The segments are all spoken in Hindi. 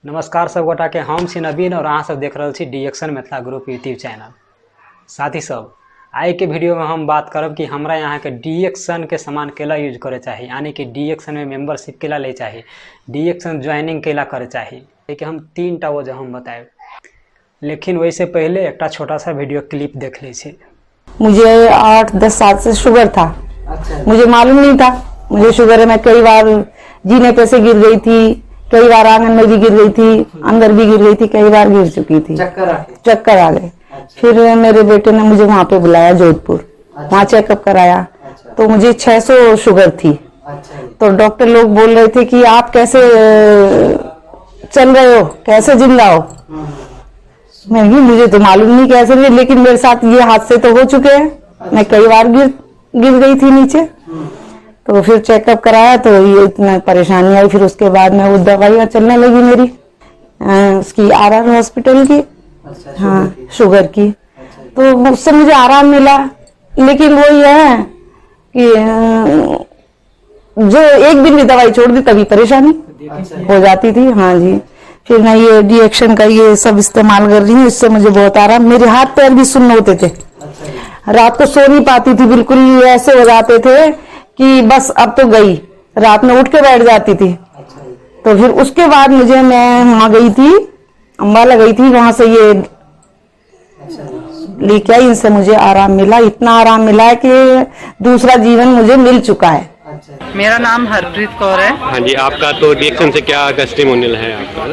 नमस्कार सब गोटा के, हम छी नवीन और अहाँ सब देख रहे छी डीएक्शन मिथिला ग्रुप यूट्यूब चैनल। साथी सब, आई के वीडियो में हम बात करब कि हमरा यहाँ के डीएक्शन के सामान केला यूज करे चाहिए, यानी कि डीएक्शन में मेंबरशिप केला ले चाहिए, डीएक्शन ज्वाइनिंग केला करे चाहिए। लेकिन हम 3टा वजह हम बताए, लेकिन वैसे पहले एक छोटा सा वीडियो क्लिप देख लीजिए। मुझे 8-10 साल से शुगर था। मुझे मालूम नहीं था मुझे शुगर है। मैं कई बार जीने पे से गिर गई थी, कई बार आंगन में भी गिर गई थी, अंदर भी गिर गई थी, कई बार गिर चुकी थी, चक्कर आ गए। फिर मेरे बेटे ने मुझे वहां पे बुलाया जोधपुर, वहां चेकअप कराया तो मुझे 600 शुगर थी। तो डॉक्टर लोग बोल रहे थे कि आप कैसे चल रहे हो, कैसे जिंदा हो। नहीं, मुझे तो मालूम नहीं कैसे भी, लेकिन मेरे साथ ये हादसे तो हो चुके हैं। मैं कई बार गिर गई थी नीचे। तो फिर चेकअप कराया तो ये इतना परेशानी आई। फिर उसके बाद में वो दवाइयाँ चलने लगी मेरी, उसकी आरआर हॉस्पिटल की, हाँ शुगर की। तो उससे मुझे आराम मिला। लेकिन वो ये है कि जो एक दिन भी दवाई छोड़ दी तभी परेशानी हो जाती थी। हाँ जी। फिर मैं ये डीएक्शन का ये सब इस्तेमाल कर रही हूँ, इससे मुझे बहुत आराम। मेरे हाथ पैर भी सुन्न होते थे, रात को सो नहीं पाती थी, बिल्कुल ऐसे हो जाते थे कि बस अब तो गई, रात में उठ के बैठ जाती थी। तो फिर उसके बाद मैं वहां गई थी, अम्बाला गई थी, वहां से ये लेके आई। इनसे मुझे आराम मिला, इतना आराम मिला है कि दूसरा जीवन मुझे मिल चुका है। मेरा नाम हरप्रीत कौर है। हाँ जी, आपका तो डीएक्शन से क्या टेस्टिमोनियल है आपका?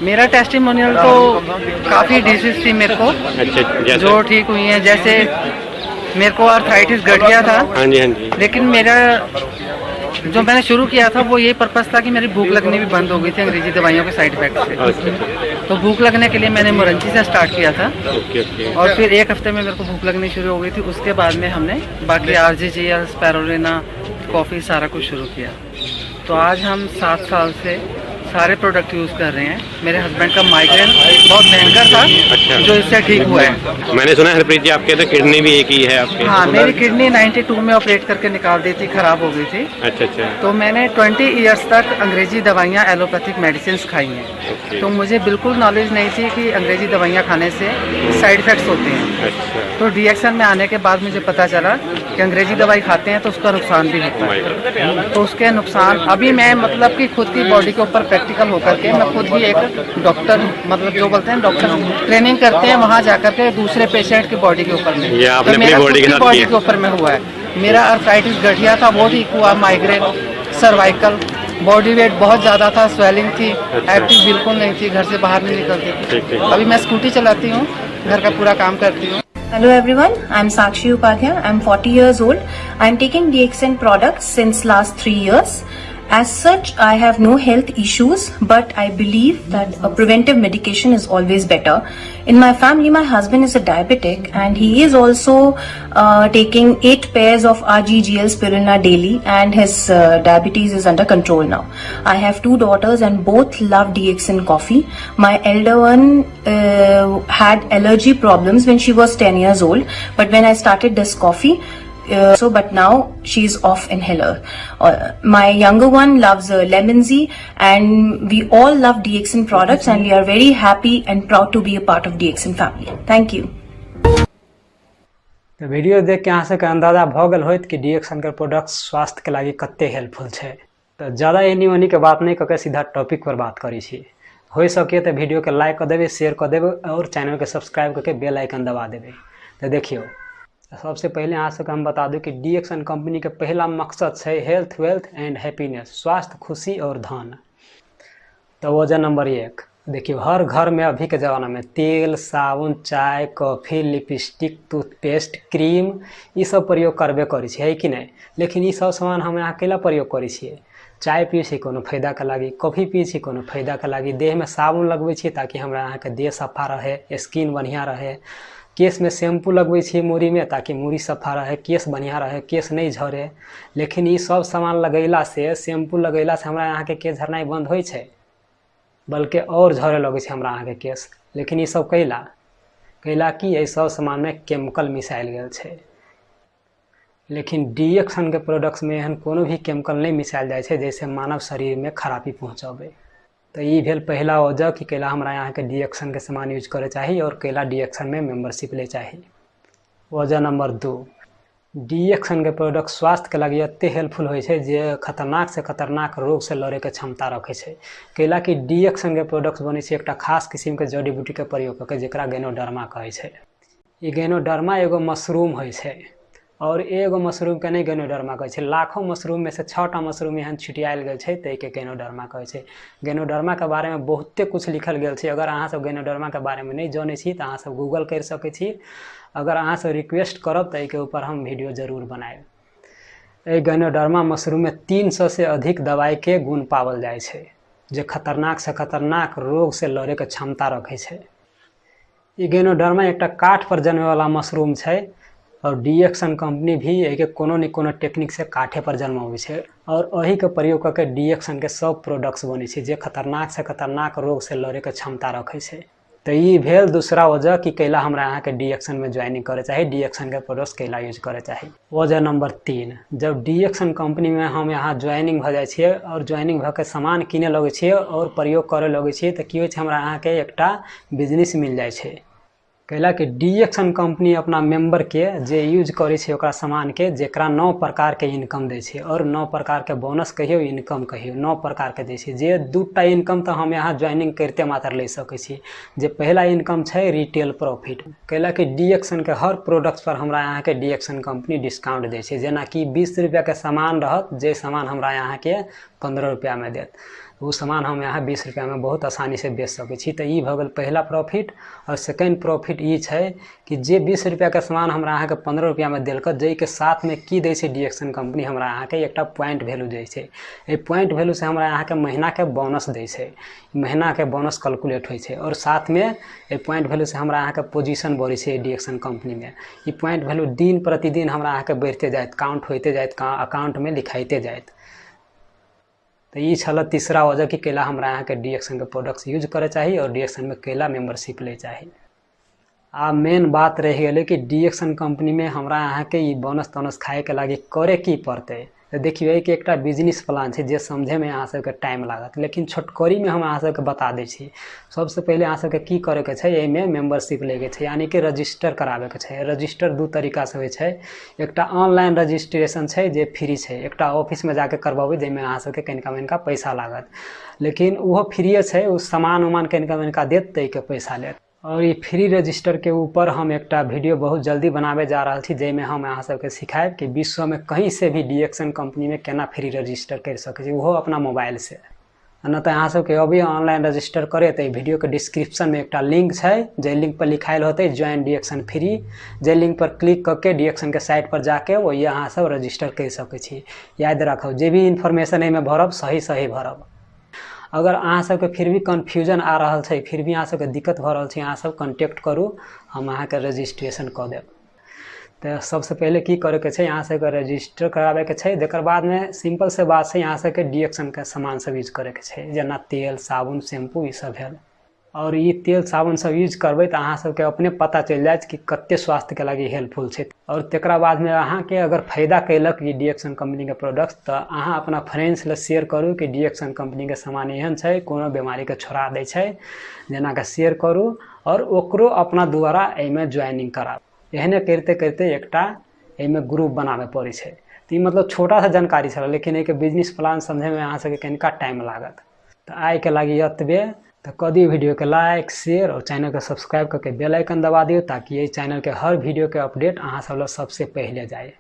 मेरा टेस्टिमोनियल तो काफ़ी डिजीज थी मेरे को, अच्छा, जो ठीक हुई हैं। जैसे मेरे को आर्थराइटिस गठिया था। हाँ जी। लेकिन मेरा जो मैंने शुरू किया था वो ये पर्पस था कि मेरी भूख लगनी भी बंद हो गई थी अंग्रेजी दवाइयों के साइड इफेक्ट से। अच्छा। तो भूख लगने के लिए मैंने मुरंची से स्टार्ट किया था। ओके। और फिर 1 हफ्ते में मेरे को भूख लगनी शुरू हो गई थी। उसके बाद में हमने बाकी आरजीजीएल, स्पैरुलिना, कॉफ़ी सारा कुछ शुरू किया। तो आज हम 7 साल से सारे प्रोडक्ट यूज़ कर रहे हैं। मेरे हस्बैंड का माइग्रेन बहुत भयंकर था। अच्छा। जो इससे ठीक हुआ है। मैंने सुना है हरप्रीत जी आपके तो किडनी भी एक ही है आपके? हाँ, मेरी किडनी 92 में ऑपरेट करके निकाल दी थी, खराब हो गई थी। अच्छा। तो मैंने 20 इयर्स तक अंग्रेजी दवाइयाँ, एलोपैथिक मेडिसिन खाई हैं। तो मुझे बिल्कुल नॉलेज नहीं थी कि अंग्रेजी दवाइयाँ खाने से साइड इफेक्ट्स होते हैं। अच्छा। तो डीएक्शन में आने के बाद मुझे पता चला कि अंग्रेजी दवाई खाते हैं तो उसका नुकसान भी होता है। तो उसके नुकसान अभी मैं मतलब कि खुद की बॉडी के ऊपर प्रैक्टिकल होकर के मैं खुद ही एक डॉक्टर, मतलब जो बोलते हैं डॉक्टर ट्रेनिंग करते हैं, वहाँ जाकर के दूसरे पेशेंट की बॉडी के ऊपर में। तो मेरा खुद की बॉडी के ऊपर में हुआ है। मेरा आर्थराइटिस गठिया था, वो ठीक हुआ। माइग्रेन, सर्वाइकल, बॉडी वेट बहुत ज़्यादा था, स्वेलिंग थी, एक्टिव बिल्कुल नहीं थी, घर से बाहर नहीं निकलती थी। अभी मैं स्कूटी चलाती हूँ, घर का पूरा काम करती हूँ। Hello everyone, I'm Sakshi Upadhyay. I'm 40 years old. I'm taking DXN products since last 3 years. As such, I have no health issues, but I believe that a preventive medication is always better. In my family, my husband is a diabetic and he is also taking 8 pairs of RGGL spirulina daily, and his diabetes is under control now. I have 2 daughters and both love DXN coffee. My elder one had allergy problems when she was 10 years old, but when I started this coffee, but now she's off inhaler. My younger one loves lemon Z, and we all love DXN products, and we are very happy and proud to be a part of DXN family. Thank you. तो वीडियो देख के अहाँ सबके अंदाजा भ गल होत कि डीएक्शन के प्रोडक्ट स्वास्थ्य के लागी कते हेल्पफुल है। तो ज़्यादा एनी ओनी के बात नहीं करके सीधा टॉपिक पर बात करी छी। हो सके तो वीडियो के लाइक कर देवे, शेयर कर देवे और चैनल के सब्सक्राइब करके बेल आइकन दबा देवे। तो देखियो, सबसे पहले अहाँ सबके हम बता दूं कि डीएक्शन कंपनी के पहला मकसद है हेल्थ, वेल्थ एंड हैप्पीनेस, स्वास्थ्य, खुशी और धन। तो वजह नंबर 1, देखियो हर घर में अभी के ज़माना में तेल, साबुन, चाय, कॉफ़ी, लिपस्टिक, टूथपेस्ट, क्रीम ये सब प्रयोग करबे करी है कि नहीं। लेकिन ये सब सामान हम यहाँ अकेला प्रयोग करी छे। चाय पिए छी कोनो फायदा के लागी, कॉफ़ी पिए छी कोनो फायदा के लागी, देह में साबुन लगबै छी ताकि हमरा यहाँ के देह सफा रहे, स्किन बढ़िया रहे। केस में शैम्पू लगबै छी मूड़ी में ताकि मूड़ी सफा रहे, केस बढ़िया रहे, केस नहीं झरे। लेकिन ये सब सामान लगैला से, शैम्पू लगैला से हमरा यहाँ के केस झरनाइ बंद होइ छै, बल्कि और झरे लगे छै हमरा यहाँ के केस। लेकिन ये सब कैला कि ये सब सामान में केमिकल मिसाइल गेल छै। लेकिन डीएक्शन के प्रोडक्ट्स में एहन कोनो भी केमिकल नहीं मिसाइल जाए छै जैसे मानव शरीर में खराबी पहुँचाबे। तो ये भेल पहला वजह कि कैला हमरा यहाँ के डिएक्शन के सामान यूज करे चाहिए और कैला डिएक्शन में मेंबरशिप ले चाहिए। वजह नंबर 2, डिएक्शन के प्रोडक्ट स्वास्थ्य के लगी एते हेल्पफुल होय छै जे खतरनाक से खतरनाक रोग से लड़े के क्षमता रखे छै। कैला कि डिएक्शन के प्रोडक्ट बने छै एकटा खास किस्म के जड़ी बूटी के प्रयोग करके जेकरा गैनोडर्मा कहे छै। ई गैनोडर्मा एगो मशरूम होय छै और एगो मशरूम के नहीं गैनोडर्मा कहे छै, लाखों मशरूम में से 6टा मशरूम एहन छिटियाल गेल छै तै के गैनोडर्मा कहे छै। गैनोडर्मा के बारे में बहुते कुछ लिखल गेल छै। अगर अहाँ सब गैनोडर्मा के बारे में नहीं जानै छी त अहाँ सब गूगल कर सकै छी। अगर अहाँ सब रिक्वेस्ट करब त के ऊपर हम वीडियो जरूर बनाएब। ए गैनोडर्मा मशरूम में 300 से अधिक दवाई के गुण पावल जाय छै जे खतरनाक से खतरनाक रोग से लड़े के क्षमता रखे छै। ई गैनोडर्मा एकटा काठ पर जन्मे वाला मशरूम छै और डिएक्शन कंपनी भी एक कोनो न कोनो टेक्निक से काठे पर जन्मावे छै और वही के प्रयोग करके डिएक्शन के सब प्रोडक्ट्स बने छै जे खतरनाक से खतरनाक रोग से लड़े के क्षमता रखे छै। तो ये भेल दूसरा वजह कि कैला हमरा यहाँ के डिएक्शन में ज्वाइनिंग करे चाहिए, डिएक्शन के प्रोडक्ट्स कैला यूज करे चाहिए। वजह नंबर 3, जब डिएक्शन कंपनी में हम यहाँ ज्वाइनिंग भ जाय छियै और ज्वाइनिंग भ के सामान किने लगे छियै और प्रयोग करे लगे छियै तो की होय छै हमरा यहाँ के एकटा बिजनेस मिल जाय छै। कैला कि डिएक्शन कंपनी अपना मेंबर के जे यूज करे छै ओकरा सामान के जेकरा 9 प्रकार के इनकम दे छै और 9 प्रकार के बोनस कहियो इनकम कहियो 9 प्रकार के दे छै। जे 2टा इनकम तो हम यहाँ ज्वाइनिंग करते मात्र ले सकै छी। जे पहला इनकम छै रिटेल प्रॉफिट। कैला कि डिएक्शन के हर प्रोडक्ट्स पर हमरा यहाँ के डिएक्शन कंपनी डिस्काउंट दे छै। जेना कि 20 रुपया के सामान रहत जे सामान हमरा यहाँ के 15 रुपया में देत, वो सामान हम यहाँ 20 रुपया में बहुत आसानी से बेच सकै छी। तो ये भ गेल पहला प्रॉफिट। और सेकेंड प्रॉफिट ये छै कि जे 20 रुपया के सामान हमरा यहाँ के 15 रुपया में देलक जै के साथ में की दे छै डिएक्शन कंपनी हमरा यहाँ के एकटा पॉइंट वैल्यू दे छै। ए पॉइंट वैल्यू से हमरा यहाँ के महीना के बोनस दे छै, महीना के बोनस कैलकुलेट होय छै और साथ में ए पॉइंट वैल्यू से हमरा यहाँ के पोजीशन बढ़े छै डिएक्शन कंपनी में। ये पॉइंट वैल्यू दिन प्रतिदिन हमरा यहाँ के बढ़ते जायत, काउंट होते जायत, अकाउंट में लिखाइते जायत। तो ये छल तीसरा वजह कि कैला हमरा यहाँ के डिएक्शन के प्रोडक्ट्स यूज करे चाहिए और डिएक्शन में कैला मेंबरशिप ले चाहिए। आ मेन बात रह गए कि डिएक्शन कंपनी में हमरा यहाँ के ये बोनस तोनस खाए के लगे करे की पड़ते। तो देखिए कि एकटा बिजनेस प्लान है जे समझे में अहाँ सबके टाइम लागत, लेकिन छोटकरी में हम अहाँ सबके बता दै छी। सबसे पहले अहाँ सबके की करे के छै, एमे मेंबरशिप लेके छै यानी कि रजिस्टर करावे के छै। रजिस्टर 2 तरीका से होय छै। एकटा ऑनलाइन रजिस्ट्रेशन छै जे फ्री छै, एकटा ऑफिस में जाके करबाबे जेमे अहाँ सबके कनिका पैसा लागत, लेकिन वो फ्री छै। उस सामान उमान कनिका देत तै के पैसा लेत। और ये फ्री रजिस्टर के ऊपर हम एकटा वीडियो बहुत जल्दी बनावे जा रहा थी जेमे हम अहाँ सबके सिखाएब कि विश्व में कहीं से भी डिएक्शन कंपनी में केना फ्री रजिस्टर कर सकै छी, वो अपना मोबाइल से। न तो अहाँ सबके अभी ऑनलाइन रजिस्टर करे तो वीडियो के डिस्क्रिप्शन में एकटा लिंक है, जे लिंक पर लिखायल होते ज्वाइन डिएक्शन फ्री। जे लिंक पर क्लिक करके डिएक्शन के साइट पर जाके वही अहाँ सब रजिस्टर कर सकै छी। याद रखो जे भी इन्फॉर्मेशन एहिमे भरब सही भरब। अगर अहाँ सबके फिर भी कन्फ्यूजन आ रहा है, फिर भी अहाँ सबके दिक्कत भ रहा है, अहाँ सब कॉन्टेक्ट करू, हम अहाँ के रजिस्ट्रेशन कर देब। तो सबसे पहले की करे के छै, अहाँ सबके रजिस्टर करावे के छै। देकर बाद में सिंपल से बात है, अहाँ सबके डिएक्शन के सामान सब यूज करे के छै, जेना तेल साबुन शैम्पू ई सब भेल। और ये तेल साबुन सब यूज करबै तो अहाँ सबके अपने पता चल जाए कि कते स्वास्थ्य के लगी हेल्पफुल छै। और तेकरा बाद में अहाँ के अगर फायदा कैलक ये डिएक्शन कंपनी के प्रोडक्ट्स तो अहाँ अपना फ्रेंड्स ले शेयर करू कि डिएक्शन कंपनी के सामान एहन छै, कोनो बीमारी के छोड़ा दै छै, जेना के शेयर करू और ओकरो अपना द्वारा एमे ज्वाइनिंग कराबू। एहने करते करते एकटा एमे ग्रुप बनावे पड़े छै। तो ये मतलब छोटा सा जानकारी छल, लेकिन एक बिजनेस प्लान समझे में अहाँ सबके कनिका टाइम लागत। तो आइ के लगी एतबे। तो कर दियो वीडियो के लाइक शेयर और चैनल के सब्सक्राइब करके बेल आइकन दबा दियो ताकि ये चैनल के हर वीडियो के अपडेट अहाँ सब सबसे पहले जाए।